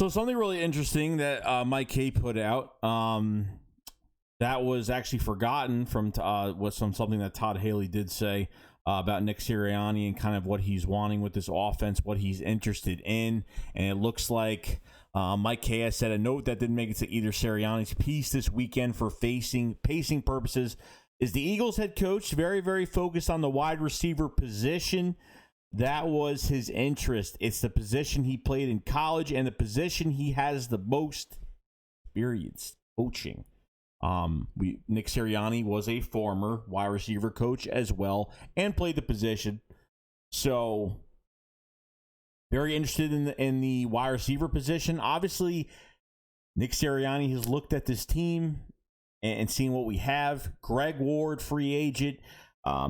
So something really interesting that Mike K put out that was actually forgotten from something that Todd Haley did say about Nick Sirianni and kind of what he's wanting with this offense, what he's interested in, and it looks like Mike K has said a note that didn't make it to either Sirianni's piece this weekend for pacing purposes is the Eagles head coach very, very focused on the wide receiver position. That was his interest. It's the position he played in college and the position he has the most experience coaching. Nick Sirianni was a former wide receiver coach as well and played the position. So very interested in the wide receiver position. Obviously, Nick Sirianni has looked at this team and seen what we have. Greg Ward, free agent.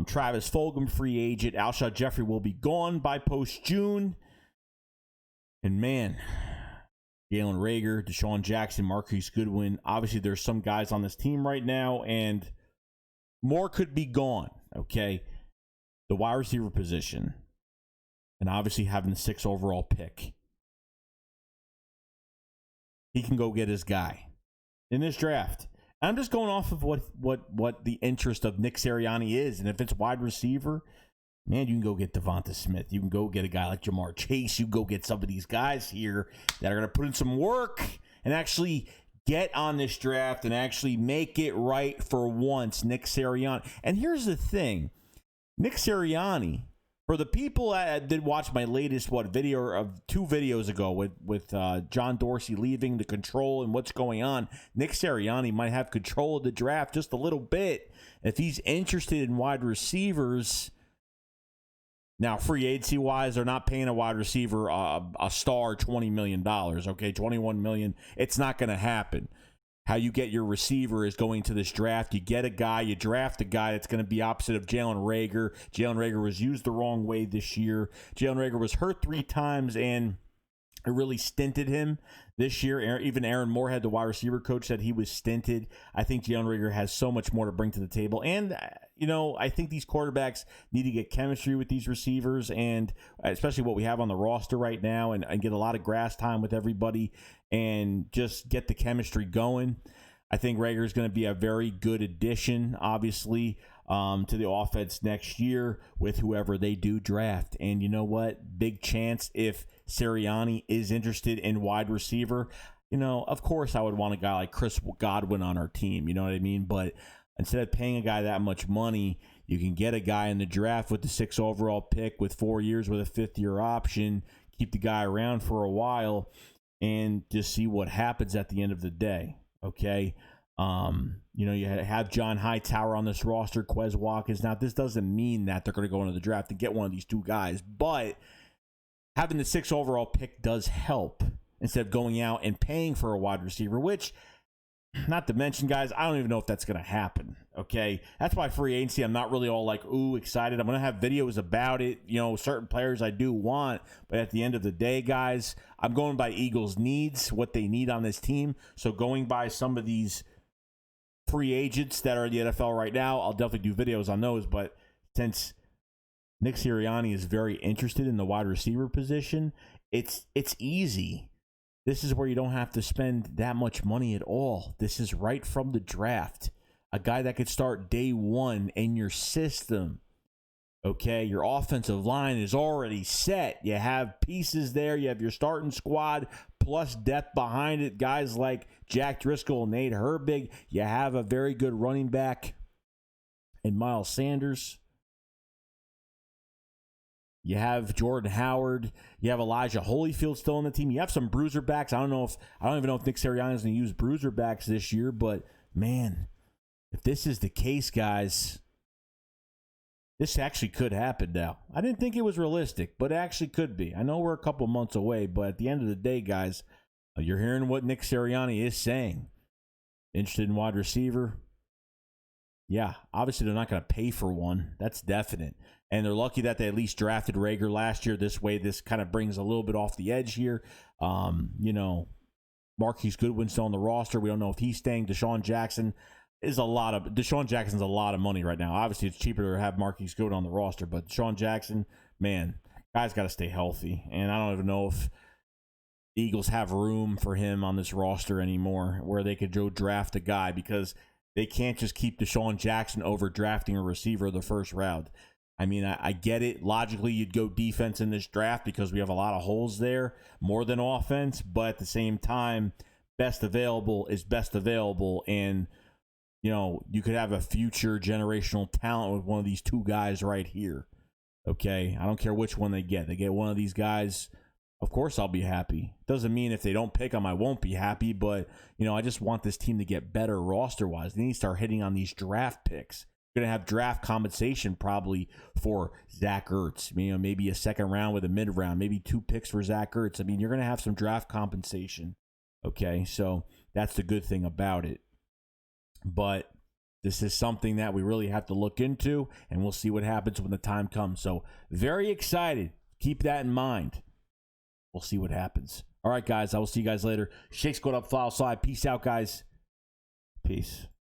Travis Fulgham, free agent. Alshon Jeffrey will be gone by post-June. And man, Jalen Reagor, Deshaun Jackson, Marquise Goodwin. Obviously, there's some guys on this team right now, and more could be gone, okay? The wide receiver position, and obviously having the 6th overall pick. He can go get his guy in this draft. I'm just going off of what the interest of Nick Sirianni is. And if it's wide receiver, man, you can go get Devonta Smith. You can go get a guy like Jamar Chase. You can go get some of these guys here that are going to put in some work and actually get on this draft and actually make it right for once, Nick Sirianni. And here's the thing. Nick Sirianni, for the people that did watch my latest video of 2 videos ago with John Dorsey leaving the control and what's going on, Nick Sirianni might have control of the draft just a little bit if he's interested in wide receivers. Now, free agency wise, they're not paying a wide receiver a star $20 million. Okay, $21 million. It's not going to happen. How you get your receiver is going to this draft. You get a guy, you draft a guy that's going to be opposite of Jalen Reagor. Jalen Reagor was used the wrong way this year. Jalen Reagor was hurt 3 times, and it really stinted him this year. Even Aaron Moorhead, the wide receiver coach, said he was stinted. I think Jalen Reagor has so much more to bring to the table. And, I think these quarterbacks need to get chemistry with these receivers, and especially what we have on the roster right now, and get a lot of grass time with everybody and just get the chemistry going. I think Reagor is going to be a very good addition, obviously, to the offense next year with whoever they do draft. And you know what? Big chance if Sirianni is interested in wide receiver. Of course I would want a guy like Chris Godwin on our team. You know what I mean? But instead of paying a guy that much money, you can get a guy in the draft with the 6th overall pick with 4 years with a 5th-year option, keep the guy around for a while, and just see what happens at the end of the day. Okay? You have John Hightower on this roster, Quez Watkins. Now, this doesn't mean that they're going to go into the draft and get one of these 2 guys, but having the 6th overall pick does help instead of going out and paying for a wide receiver, which, not to mention, guys, I don't even know if that's going to happen, okay? That's why free agency, I'm not really all like, ooh, excited. I'm going to have videos about it. Certain players I do want, but at the end of the day, guys, I'm going by Eagles' needs, what they need on this team. So going by some of these free agents that are in the NFL right now, I'll definitely do videos on those. But since Nick Sirianni is very interested in the wide receiver position, it's easy. This is where you don't have to spend that much money at all. This is right from the draft. A guy that could start day 1 in your system. Okay, your offensive line is already set. You have pieces there. You have your starting squad plus depth behind it. Guys like Jack Driscoll and Nate Herbig. You have a very good running back in Miles Sanders. You have Jordan Howard. You have Elijah Holyfield still on the team. You have some bruiser backs. I don't even know if Nick Sirianni is going to use bruiser backs this year, but man, if this is the case, guys, this actually could happen now. I didn't think it was realistic, but it actually could be. I know we're a couple months away, but at the end of the day, guys, you're hearing what Nick Sirianni is saying. Interested in wide receiver? Yeah, obviously they're not going to pay for one. That's definite. And they're lucky that they at least drafted Reagor last year. This way, this kind of brings a little bit off the edge here. Marquise Goodwin's still on the roster. We don't know if he's staying. Deshaun Jackson's a lot of money right now. Obviously, it's cheaper to have Marquise Goodwin on the roster, but Deshaun Jackson, man, guy's got to stay healthy. And I don't even know if Eagles have room for him on this roster anymore where they could go draft a guy, because they can't just keep Deshaun Jackson over drafting a receiver the first round. I mean, I get it. Logically, you'd go defense in this draft because we have a lot of holes there, more than offense. But at the same time, best available is best available. And, you know, you could have a future generational talent with one of these two guys right here. Okay? I don't care which one they get. They get one of these guys, of course I'll be happy. Doesn't mean if they don't pick them, I won't be happy. But, you know, I just want this team to get better roster-wise. They need to start hitting on these draft picks. Going to have draft compensation probably for Zach Ertz. You know, maybe a second round with a mid round, maybe 2 picks for Zach Ertz. I mean, you're going to have some draft compensation. Okay, so that's the good thing about it. But this is something that we really have to look into, and we'll see what happens when the time comes. So very excited. Keep that in mind. We'll see what happens. All right, guys, I will see you guys later. Shakes going up, file slide. Peace out, guys. Peace.